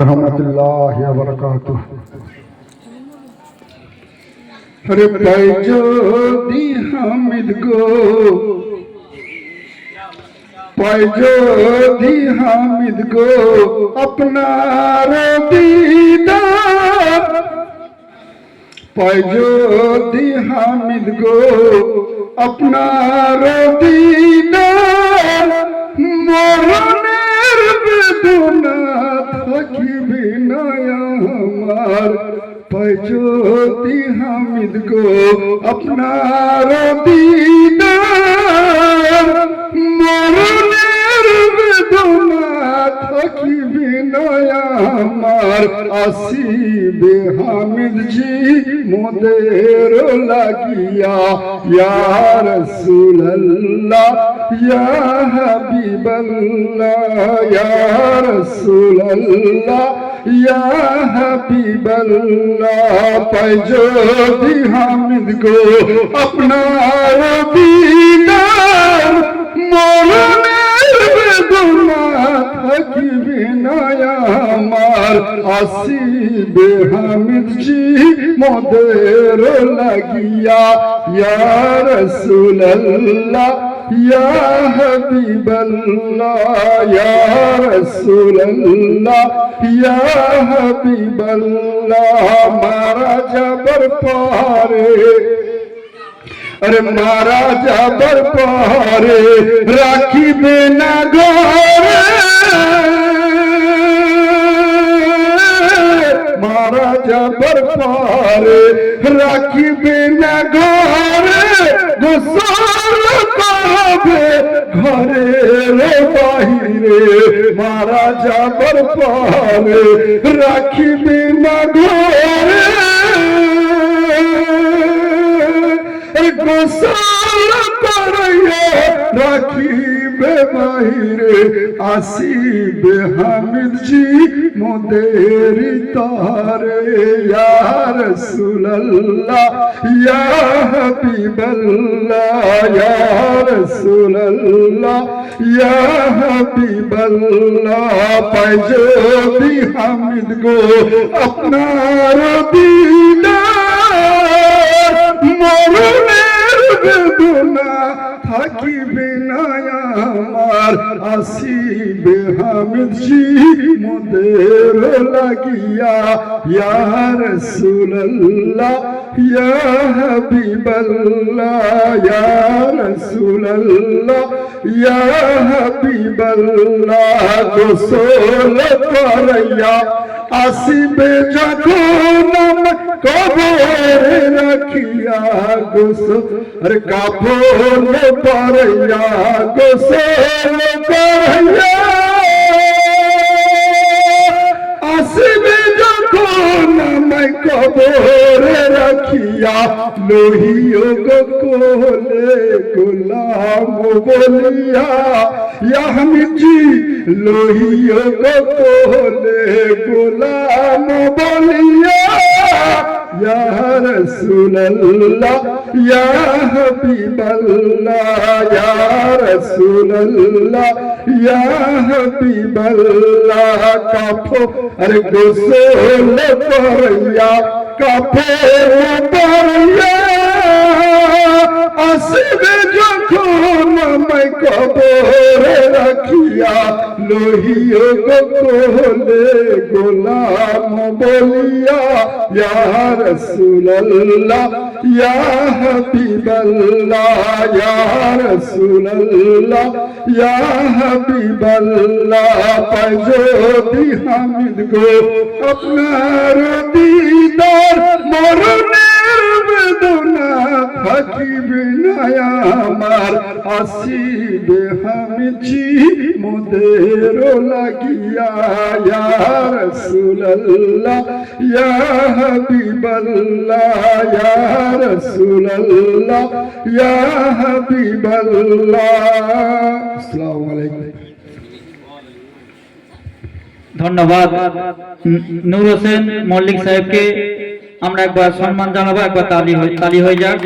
रहमतुल्लाहि व बरकातुहू। अरे पैजो दी हामिद गो, पैजो दी हामिद गो अपना दीदार, पैजो दी हामिद गो अपना दीदार, मरनेर बेदना থাকিবে না আমার, पैजो दी हामिद गो अपना दीदार, मरनेर বেদনা থাকিবে না আমার, আসিবে হামিদ জি মোদের লাগিয়া, ইয়া রাসূলুল্লাহ ইয়া হাবিবাল্লাহ, ইয়া রাসূলুল্লাহ ইয়া হাবিবাল্লাহ, पैजो दी हामिद गो अपना दीदार, मरनेर বেদনা থাকিবে না আমার, আসিবে হামিদ জি মোদের লাগিয়া, ইয়া রাসূলুল্লাহ ইয়া হাবিবাল্লাহ, ইয়া রাসূলুল্লাহ ইয়া হাবিবাল্লাহ। মারা যাবার পরে, अरे मारा जाबर परे राखिबे ना घरे, मारा जाबर परे राखिबे ना घरे, गोसल करबे घरे रे बाहिरे, मारा जाबर परे राखिबे ना घरे, गोसल करिए राखिबे बाहिरे, আসিবে হামিদ জি মোদের তরে, ইয়া রাসূলুল্লাহ ইয়া হাবিবাল্লাহ, ইয়া রাসূলুল্লাহ ইয়া হাবিবাল্লাহ, पैजो दी हामिद गो अपना दीदार, মরনের বেদনা থাকিবে না আমার, আসিবে হামিদ জি মোদের লাগিয়া, ইয়া রাসূলুল্লাহ ইয়া হাবিবাল্লাহ, ইয়া রাসূলুল্লাহ ইয়া হাবিবাল্লাহ, গোসল করাইয়া আসিবে যখন কবরে রাখিয়া, গোসল কাফন পরাইয়া গোসল করাইয়া, আসিবে যখন আমায় কবরে রাখিয়া, লোহিও গো কোলে গোলাম বলিয়া, ইয়া হামিদ জি লোহিও গো কোলে গোলাম বলিয়া, ইয়া রাসূলুল্লাহ ইয়া হাবিবাল্লাহ, ইয়া রাসূলুল্লাহ ইয়া হাবিবাল্লাহ, কাফো আরে গোসল করাইয়া কাফন পরাইয়া, আসিবে যখন আমায় কবরে রাখিয়া, লোহিও গো কোলে গোলাম বলিয়া, ইয়া রাসূলুল্লাহ ইয়া হাবিবাল্লাহ, ইয়া রাসূলুল্লাহ ইয়া হাবিবাল্লাহ, पैजो दी हामिद गो अपना दीदार, মরনের বেদনা থাকিবে না আমার, আসিবে হামিদ জি মোদের লাগিয়া, ইয়া রাসূলুল্লাহ ইয়া হাবিবাল্লাহ, ইয়া রাসূলুল্লাহ ইয়া হাবিবাল্লাহ। আসসালামু আলাইকুম। ধন্যবাদ নূর হোসেন মল্লিক সাহেবকে। আমরা একবার সম্মান জানাবো, একবার তালি হয়ে যাক।